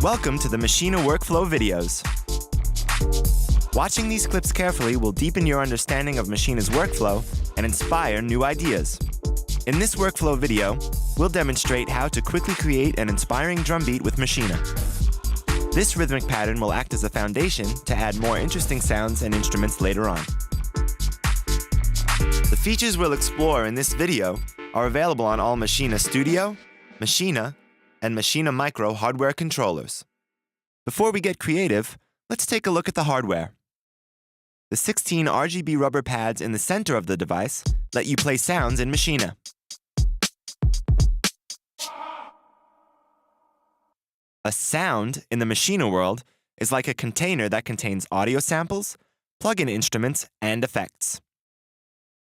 Welcome to the Maschine workflow videos. Watching these clips carefully will deepen your understanding of Maschine's workflow and inspire new ideas. In this workflow video, we'll demonstrate how to quickly create an inspiring drum beat with Maschine. This rhythmic pattern will act as a foundation to add more interesting sounds and instruments later on. The features we'll explore in this video are available on all Maschine Studio, Maschine, and Maschine Micro hardware controllers. Before we get creative, let's take a look at the hardware. The 16 RGB rubber pads in the center of the device let you play sounds in Maschine. A sound in the Maschine world is like a container that contains audio samples, plug-in instruments, and effects.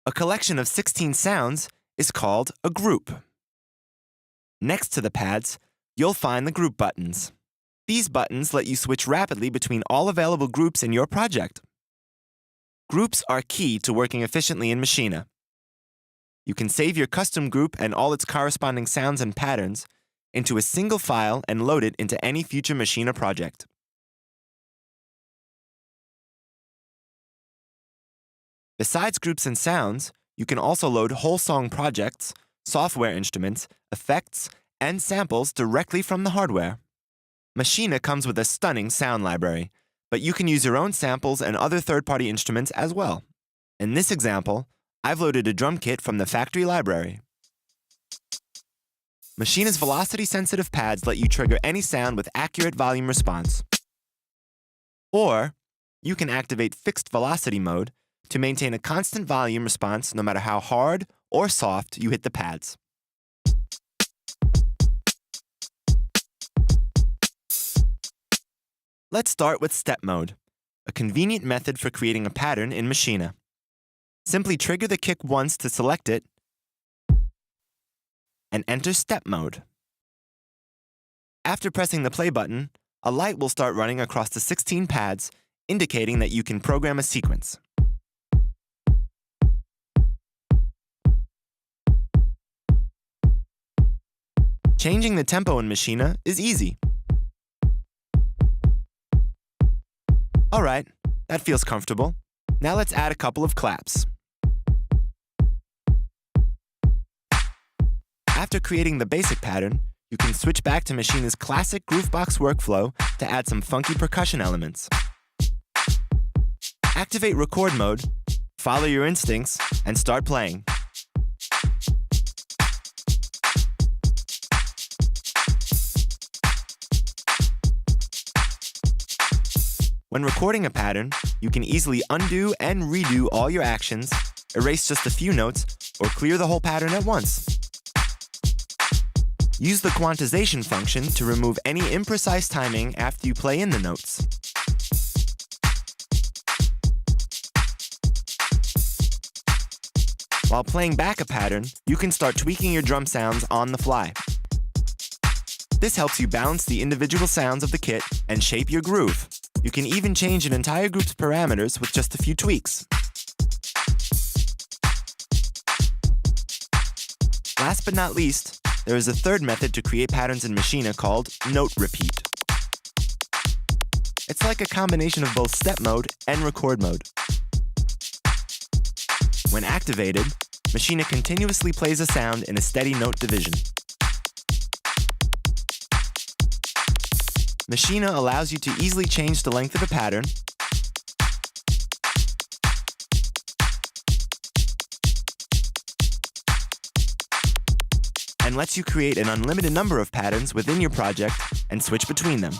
A collection of 16 sounds is called a group. Next to the pads, you'll find the group buttons. These buttons let you switch rapidly between all available groups in your project. Groups are key to working efficiently in Maschine. You can save your custom group and all its corresponding sounds and patterns into a single file and load it into any future Maschine project. Besides groups and sounds, you can also load whole song projects, software instruments, effects, and samples directly from the hardware. Maschine comes with a stunning sound library, but you can use your own samples and other third-party instruments as well. In this example, I've loaded a drum kit from the factory library. Maschine's velocity-sensitive pads let you trigger any sound with accurate volume response. Or, you can activate fixed velocity mode to maintain a constant volume response no matter how hard or soft you hit the pads. Let's start with step mode, a convenient method for creating a pattern in Maschine. Simply trigger the kick once to select it and enter step mode. After pressing the play button, a light will start running across the 16 pads, indicating that you can program a sequence. Changing the tempo in Maschine is easy. Alright, that feels comfortable. Now let's add a couple of claps. After creating the basic pattern, you can switch back to Maschine's classic Groovebox workflow to add some funky percussion elements. Activate record mode, follow your instincts, and start playing. When recording a pattern, you can easily undo and redo all your actions, erase just a few notes, or clear the whole pattern at once. Use the quantization function to remove any imprecise timing after you play in the notes. While playing back a pattern, you can start tweaking your drum sounds on the fly. This helps you balance the individual sounds of the kit and shape your groove. You can even change an entire group's parameters with just a few tweaks. Last but not least, there is a third method to create patterns in Maschine called note repeat. It's like a combination of both step mode and record mode. When activated, Maschine continuously plays a sound in a steady note division. Maschine allows you to easily change the length of a pattern, and lets you create an unlimited number of patterns within your project and switch between them.